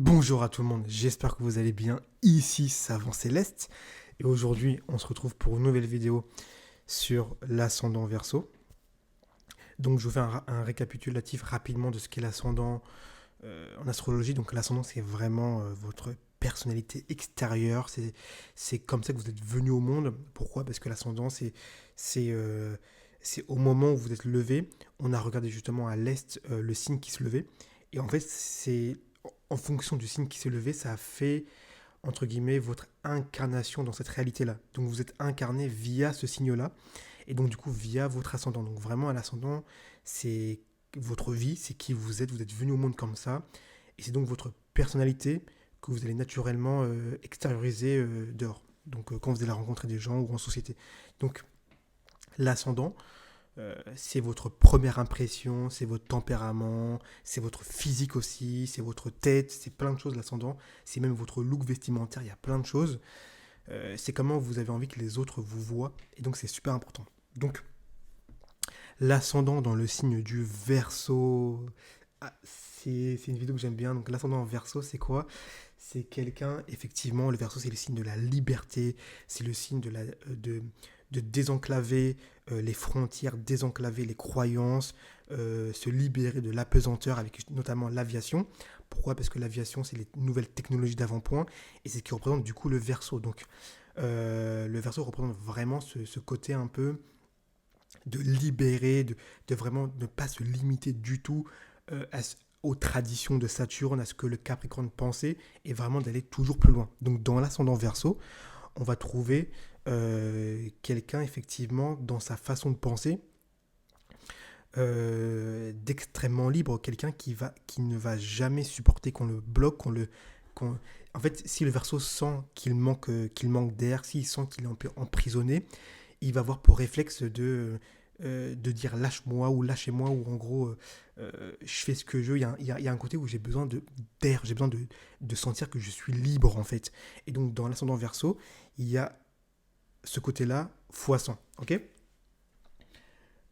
Bonjour à tout le monde, j'espère que vous allez bien. Ici Savant Céleste et aujourd'hui on se retrouve pour une nouvelle vidéo sur l'ascendant Verseau. Donc je vous fais un récapitulatif rapidement de ce qu'est l'ascendant en astrologie. Donc l'ascendant c'est vraiment votre personnalité extérieure, c'est comme ça que vous êtes venu au monde. Pourquoi? Parce que l'ascendant c'est euh, c'est au moment où vous êtes levé, on a regardé justement à l'est le signe qui se levait. Et en fait c'est en fonction du signe qui s'est levé, ça a fait entre guillemets, votre incarnation dans cette réalité-là. Donc vous êtes incarné via ce signe-là, et donc du coup via votre ascendant. Donc vraiment, à l'ascendant, c'est votre vie, c'est qui vous êtes venu au monde comme ça, et c'est donc votre personnalité que vous allez naturellement extérioriser dehors. Donc quand vous allez rencontrer des gens ou en société. Donc l'ascendant, c'est votre première impression, c'est votre tempérament, c'est votre physique aussi, c'est votre tête, c'est plein de choses l'ascendant, c'est même votre look vestimentaire, il y a plein de choses. C'est comment vous avez envie que les autres vous voient, et donc c'est super important. Donc l'ascendant dans le signe du Verseau, c'est une vidéo que j'aime bien. Donc l'ascendant en Verseau, c'est quoi? C'est quelqu'un, effectivement, le Verseau c'est le signe de la liberté, c'est le signe de désenclaver les frontières, désenclaver les croyances, se libérer de l'apesanteur avec notamment l'aviation. Pourquoi? Parce que l'aviation, c'est les nouvelles technologies d'avant-point et c'est ce qui représente du coup le Verseau. Donc le Verseau représente vraiment ce côté un peu de libérer, de vraiment ne pas se limiter du tout aux traditions de Saturne, à ce que le Capricorne pensait, et vraiment d'aller toujours plus loin. Donc dans l'ascendant Verseau, on va trouver quelqu'un effectivement dans sa façon de penser d'extrêmement libre, quelqu'un qui ne va jamais supporter qu'on le bloque, qu'on- en fait, si le Verseau sent qu'il manque d'air, s'il sent qu'il est un peu emprisonné, il va avoir pour réflexe de dire lâche-moi ou lâchez-moi ou en gros je fais ce que je veux. Il y a un côté où j'ai besoin d'air, j'ai besoin de sentir que je suis libre en fait. Et donc dans l'ascendant Verseau, il y a ce côté-là fois 100. Ok.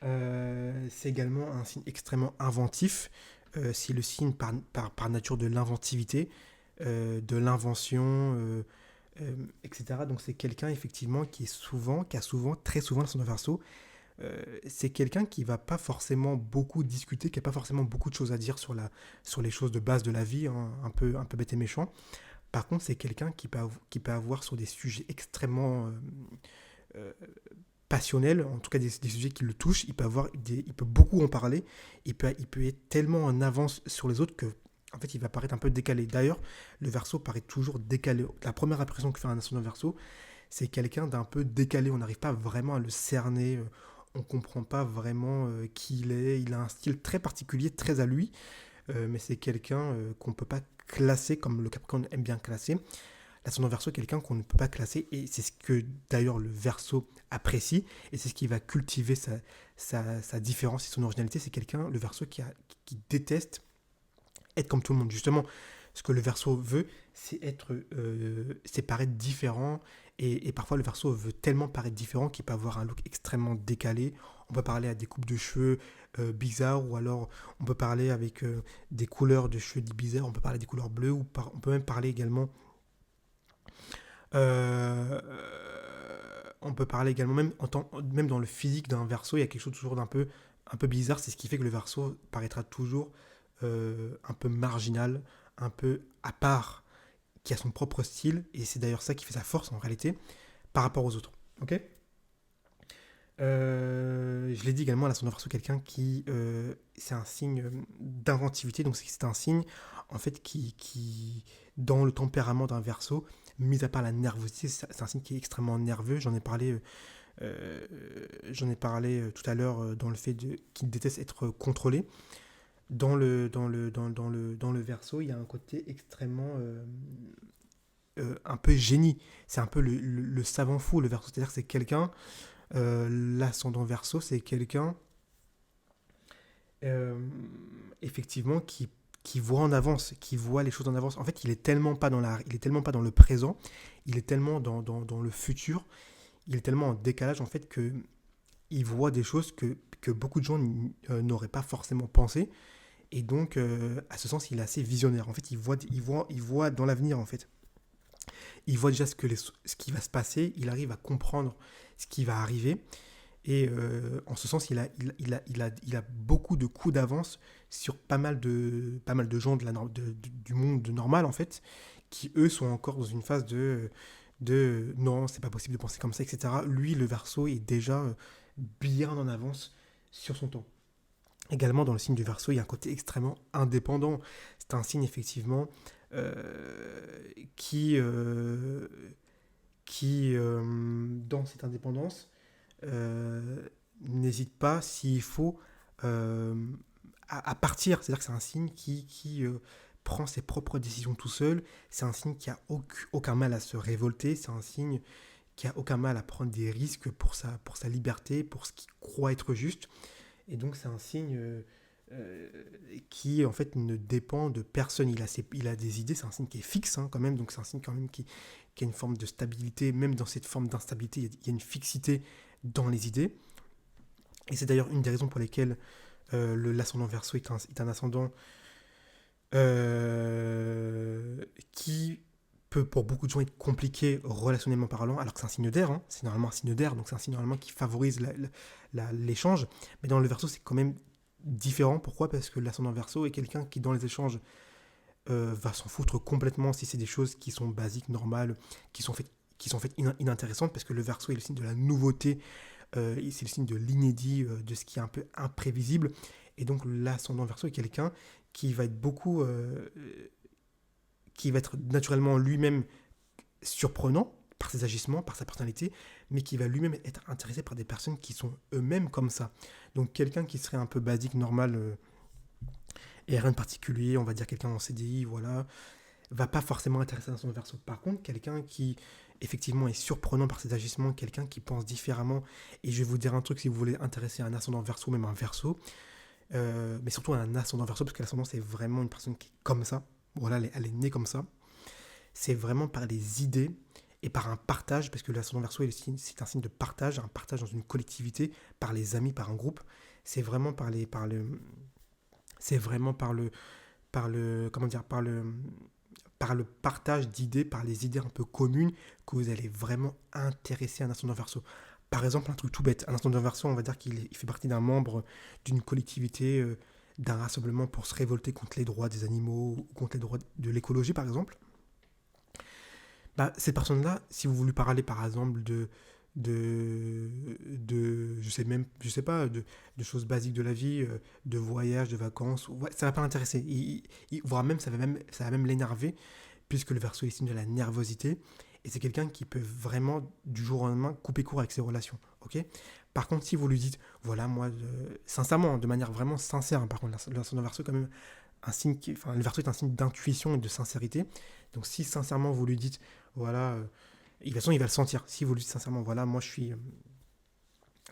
C'est également un signe extrêmement inventif. C'est le signe par nature de l'inventivité, de l'invention, etc. Donc c'est quelqu'un effectivement qui a souvent, très souvent l'ascendant Verseau, c'est quelqu'un qui va pas forcément beaucoup discuter, qui a pas forcément beaucoup de choses à dire sur les choses de base de la vie, hein, un peu bête et méchant. Par contre, c'est quelqu'un qui peut avoir sur des sujets extrêmement euh, passionnels, en tout cas des sujets qui le touchent, il peut beaucoup en parler, il peut être tellement en avance sur les autres que en fait, il va paraître un peu décalé. D'ailleurs, le Verseau paraît toujours décalé. La première impression que fait un ascendant Verseau, c'est quelqu'un d'un peu décalé. On n'arrive pas vraiment à le cerner. On ne comprend pas vraiment qui il est. Il a un style très particulier, très à lui. Mais c'est quelqu'un qu'on ne peut pas classer comme le Capricorne aime bien classer. L'ascendant Verseau, quelqu'un qu'on ne peut pas classer. Et c'est ce que d'ailleurs le Verseau apprécie. Et c'est ce qui va cultiver sa différence et son originalité. C'est quelqu'un, le Verseau, qui déteste être comme tout le monde. Justement, ce que le Verseau veut, c'est paraître différent. Et parfois, le Verseau veut tellement paraître différent qu'il peut avoir un look extrêmement décalé. On peut parler à des coupes de cheveux bizarres, ou alors on peut parler avec des couleurs de cheveux bizarres. On peut parler des couleurs bleues, on peut même parler également. euh, on peut parler également, même dans le physique d'un Verseau, il y a quelque chose toujours un peu bizarre. C'est ce qui fait que le Verseau paraîtra toujours un peu marginal, un peu à part, qui a son propre style, et c'est d'ailleurs ça qui fait sa force en réalité par rapport aux autres. Ok. Je l'ai dit également, l'ascendant Verseau, quelqu'un c'est un signe d'inventivité, donc c'est un signe en fait dans le tempérament d'un Verseau, mis à part la nervosité, c'est un signe qui est extrêmement nerveux. J'en ai parlé tout à l'heure dans le fait qu'il déteste être contrôlé. Dans le Verseau, il y a un côté extrêmement un peu génie. C'est un peu le savant fou, le Verseau. C'est-à-dire que c'est quelqu'un, l'ascendant Verseau, c'est quelqu'un euh, effectivement qui voit en avance, qui voit les choses en avance. En fait, il est tellement pas dans le présent, il est tellement dans le futur, il est tellement en décalage en fait que il voit des choses que beaucoup de gens n'auraient pas forcément pensé. Et donc, à ce sens, il est assez visionnaire. En fait, il voit dans l'avenir, en fait. Il voit déjà ce qui va se passer, il arrive à comprendre ce qui va arriver. Et en ce sens, il a beaucoup de coups d'avance sur pas mal de gens du monde normal, en fait, qui, eux, sont encore dans une phase de non, c'est pas possible de penser comme ça, etc. Lui, le Verseau, est déjà bien en avance sur son temps. Également, dans le signe du Verseau, il y a un côté extrêmement indépendant. C'est un signe, effectivement, euh, qui, euh, dans cette indépendance, n'hésite pas, s'il faut, euh, à partir. C'est-à-dire que c'est un signe qui prend ses propres décisions tout seul. C'est un signe qui a aucun mal à se révolter. C'est un signe qui a aucun mal à prendre des risques pour sa liberté, pour ce qu'il croit être juste. Et donc c'est un signe euh, qui en fait ne dépend de personne. Il a des idées, c'est un signe qui est fixe, hein, quand même, donc c'est un signe quand même qui a une forme de stabilité. Même dans cette forme d'instabilité, il y a une fixité dans les idées. Et c'est d'ailleurs une des raisons pour lesquelles l'ascendant Verseau est un ascendant qui peut pour beaucoup de gens être compliqué relationnellement parlant, alors que c'est un signe d'air, hein, c'est normalement un signe d'air, donc c'est un signe normalement qui favorise l'échange, mais dans le Verseau c'est quand même différent. Pourquoi? Parce que l'ascendant Verseau est quelqu'un qui dans les échanges va s'en foutre complètement si c'est des choses qui sont basiques, normales, qui sont faites inintéressantes, parce que le Verseau est le signe de la nouveauté, c'est le signe de l'inédit, de ce qui est un peu imprévisible. Et donc l'ascendant Verseau est quelqu'un qui va être qui va être naturellement lui-même surprenant par ses agissements, par sa personnalité, mais qui va lui-même être intéressé par des personnes qui sont eux-mêmes comme ça. Donc quelqu'un qui serait un peu basique, normal, et rien de particulier, on va dire quelqu'un en CDI, voilà, va pas forcément intéresser dans son Verseau. Par contre, quelqu'un qui effectivement est surprenant par ses agissements, quelqu'un qui pense différemment, et je vais vous dire un truc si vous voulez intéresser un ascendant Verseau, même un Verseau, mais surtout un ascendant Verseau, parce que l'ascendant c'est vraiment une personne qui est comme ça, voilà, elle est née comme ça, c'est vraiment par les idées et par un partage, parce que l'ascendant Verseau c'est un signe de partage, un partage dans une collectivité, par les amis, par un groupe, c'est vraiment c'est vraiment comment dire, par le partage d'idées, par les idées un peu communes, que vous allez vraiment intéresser un ascendant Verseau. Par exemple, un truc tout bête, un ascendant Verseau, on va dire qu'il fait partie d'un membre d'une collectivité, d'un rassemblement pour se révolter contre les droits des animaux ou contre les droits de l'écologie, par exemple. Bah, cette personne-là, si vous voulez parler, par exemple, je sais pas, de choses basiques de la vie, de voyages, de vacances, ouais, ça va pas l'intéresser. Voire même, ça va même l'énerver, puisque le Verseau est signe de la nervosité, et c'est quelqu'un qui peut vraiment, du jour au lendemain, couper court avec ses relations, ok? Par contre, si vous lui dites, voilà, moi, sincèrement, de manière vraiment sincère, hein, par contre, le Verseau, quand même, enfin, le Verseau est un signe d'intuition et de sincérité. Donc, si sincèrement vous lui dites, voilà, de toute façon, il va le sentir. Si vous lui dites sincèrement, voilà, moi,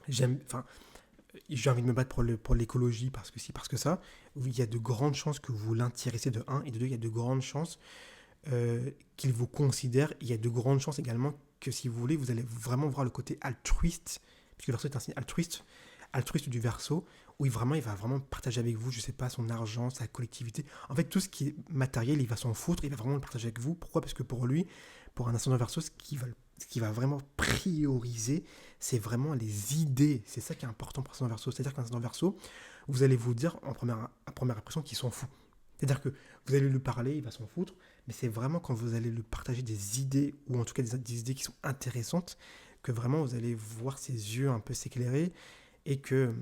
enfin, j'ai envie de me battre pour l'écologie parce que si, parce que ça, il y a de grandes chances que vous l'intéressez de un, et de deux, il y a de grandes chances qu'il vous considère. Il y a de grandes chances également que si vous voulez, vous allez vraiment voir le côté altruiste, puisque le Verseau est un signe altruiste du Verseau, où il va vraiment partager avec vous, je sais pas, son argent, sa collectivité. En fait, tout ce qui est matériel, il va s'en foutre, il va vraiment le partager avec vous. Pourquoi? Parce que pour lui, pour un ascendant Verseau, ce qui va vraiment prioriser, c'est vraiment les idées. C'est ça qui est important pour un ascendant Verseau. C'est-à-dire qu'un ascendant Verseau, vous allez vous dire en première impression qu'il s'en fout. C'est-à-dire que vous allez lui parler, il va s'en foutre, mais c'est vraiment quand vous allez lui partager des idées, ou en tout cas des idées qui sont intéressantes, que vraiment vous allez voir ses yeux un peu s'éclairer, et que,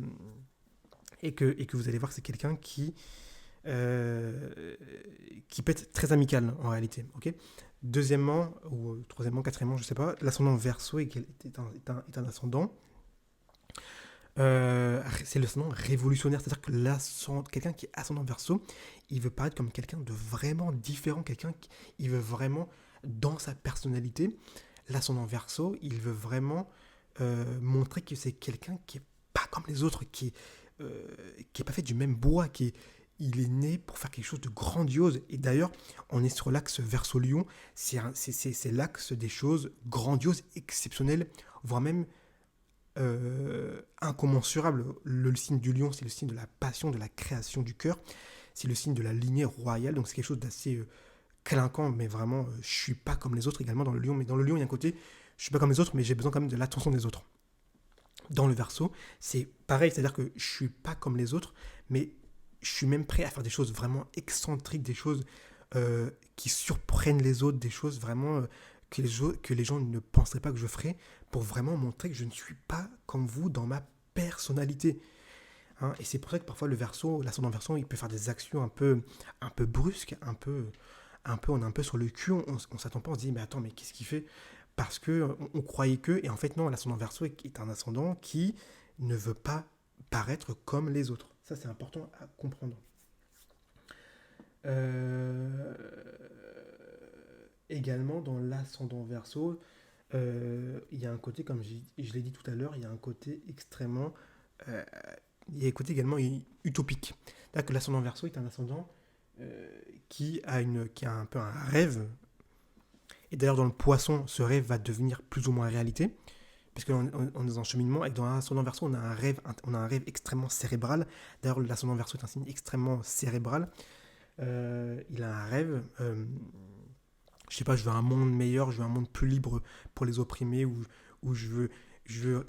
et que vous allez voir que c'est quelqu'un qui peut être très amical en réalité. Ok. Deuxièmement, ou troisièmement, quatrièmement, je sais pas, l'ascendant Verseau est un ascendant. C'est l'ascendant révolutionnaire, c'est-à-dire que quelqu'un qui est ascendant Verseau, il veut paraître comme quelqu'un de vraiment différent, il veut vraiment, dans sa personnalité, l'ascendant Verseau, il veut vraiment montrer que c'est quelqu'un qui est pas comme les autres, qui est pas fait du même bois, il est né pour faire quelque chose de grandiose. Et d'ailleurs, on est sur l'axe Verseau-Lion, c'est l'axe des choses grandioses, exceptionnelles, voire même incommensurables. Le signe du lion, c'est le signe de la passion, de la création du cœur. c'est le signe de la lignée royale, donc c'est quelque chose d'assez clinquant, mais vraiment, je suis pas comme les autres également dans le lion, mais dans le lion, il y a un côté, je suis pas comme les autres, mais j'ai besoin quand même de l'attention des autres. Dans le Verseau, c'est pareil, c'est-à-dire que je suis pas comme les autres, mais je suis même prêt à faire des choses vraiment excentriques, des choses qui surprennent les autres, des choses vraiment que les gens ne penseraient pas que je ferais, pour vraiment montrer que je ne suis pas comme vous dans ma personnalité. Hein. Et c'est pour ça que parfois le Verseau, l'ascendant Verseau, il peut faire des actions un peu brusques, on est un peu sur le cul, on s'attend pas, on se dit mais attends, mais qu'est-ce qu'il fait? Parce que on croyait que, et en fait non, l'ascendant Verseau est un ascendant qui ne veut pas paraître comme les autres. Ça c'est important à comprendre. Euh, Également dans l'ascendant Verseau, il y a un côté, comme je l'ai dit tout à l'heure, il y a un côté extrêmement, euh, il y a un côté également utopique. C'est-à-dire que l'ascendant Verseau est un ascendant qui a un peu un rêve. Et d'ailleurs, dans le poisson, ce rêve va devenir plus ou moins réalité, puisque on est dans un cheminement, et dans l'ascendant Verseau, on a un rêve extrêmement cérébral. D'ailleurs, l'ascendant Verseau est un signe extrêmement cérébral. Il a un rêve, je sais pas, je veux un monde meilleur, je veux un monde plus libre pour les opprimés, où je veux je veux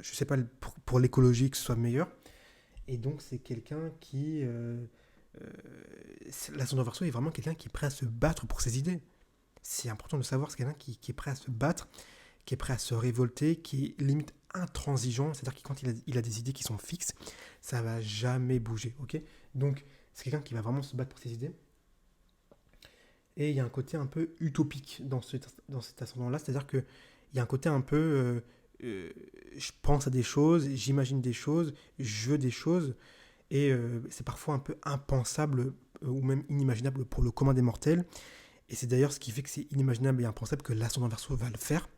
je sais pas, pour l'écologie que ce soit meilleur. Et donc, c'est quelqu'un qui. Euh, L'ascendant Verseau est vraiment quelqu'un qui est prêt à se battre pour ses idées. C'est important de savoir, c'est quelqu'un qui est prêt à se battre, qui est prêt à se révolter, qui est limite intransigeant, c'est-à-dire que quand il a des idées qui sont fixes, ça va jamais bouger, ok? Donc, c'est quelqu'un qui va vraiment se battre pour ses idées. Et il y a un côté un peu utopique dans cet ascendant-là, c'est-à-dire qu'il y a un côté un peu... je pense à des choses, j'imagine des choses, je veux des choses, et c'est parfois un peu impensable ou même inimaginable pour le commun des mortels. Et c'est d'ailleurs ce qui fait que c'est inimaginable et impensable que l'ascendant Verseau va le faire.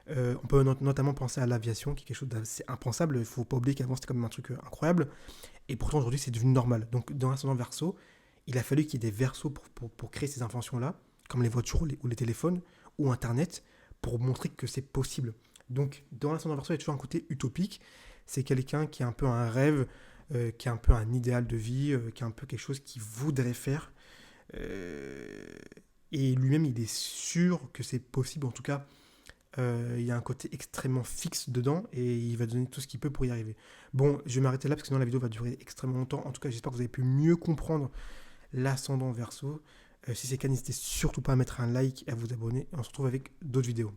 On peut notamment penser à l'aviation, qui est quelque chose d'assez impensable. Il ne faut pas oublier qu'avant c'était quand même un truc incroyable. Et pourtant aujourd'hui c'est devenu normal. Donc dans l'ascendant Verseau, il a fallu qu'il y ait des versos pour créer ces inventions-là, comme les voitures ou les téléphones ou Internet, pour montrer que c'est possible. Donc dans l'ascendant Verseau, il y a toujours un côté utopique. C'est quelqu'un qui a un peu un rêve, qui a un peu un idéal de vie, qui a un peu quelque chose qu'il voudrait faire. Euh, et lui-même, il est sûr que c'est possible. En tout cas, il y a un côté extrêmement fixe dedans et il va donner tout ce qu'il peut pour y arriver. Bon, je vais m'arrêter là parce que sinon la vidéo va durer extrêmement longtemps. En tout cas, j'espère que vous avez pu mieux comprendre l'ascendant Verseau. Si c'est le cas, n'hésitez surtout pas à mettre un like et à vous abonner. Et on se retrouve avec d'autres vidéos.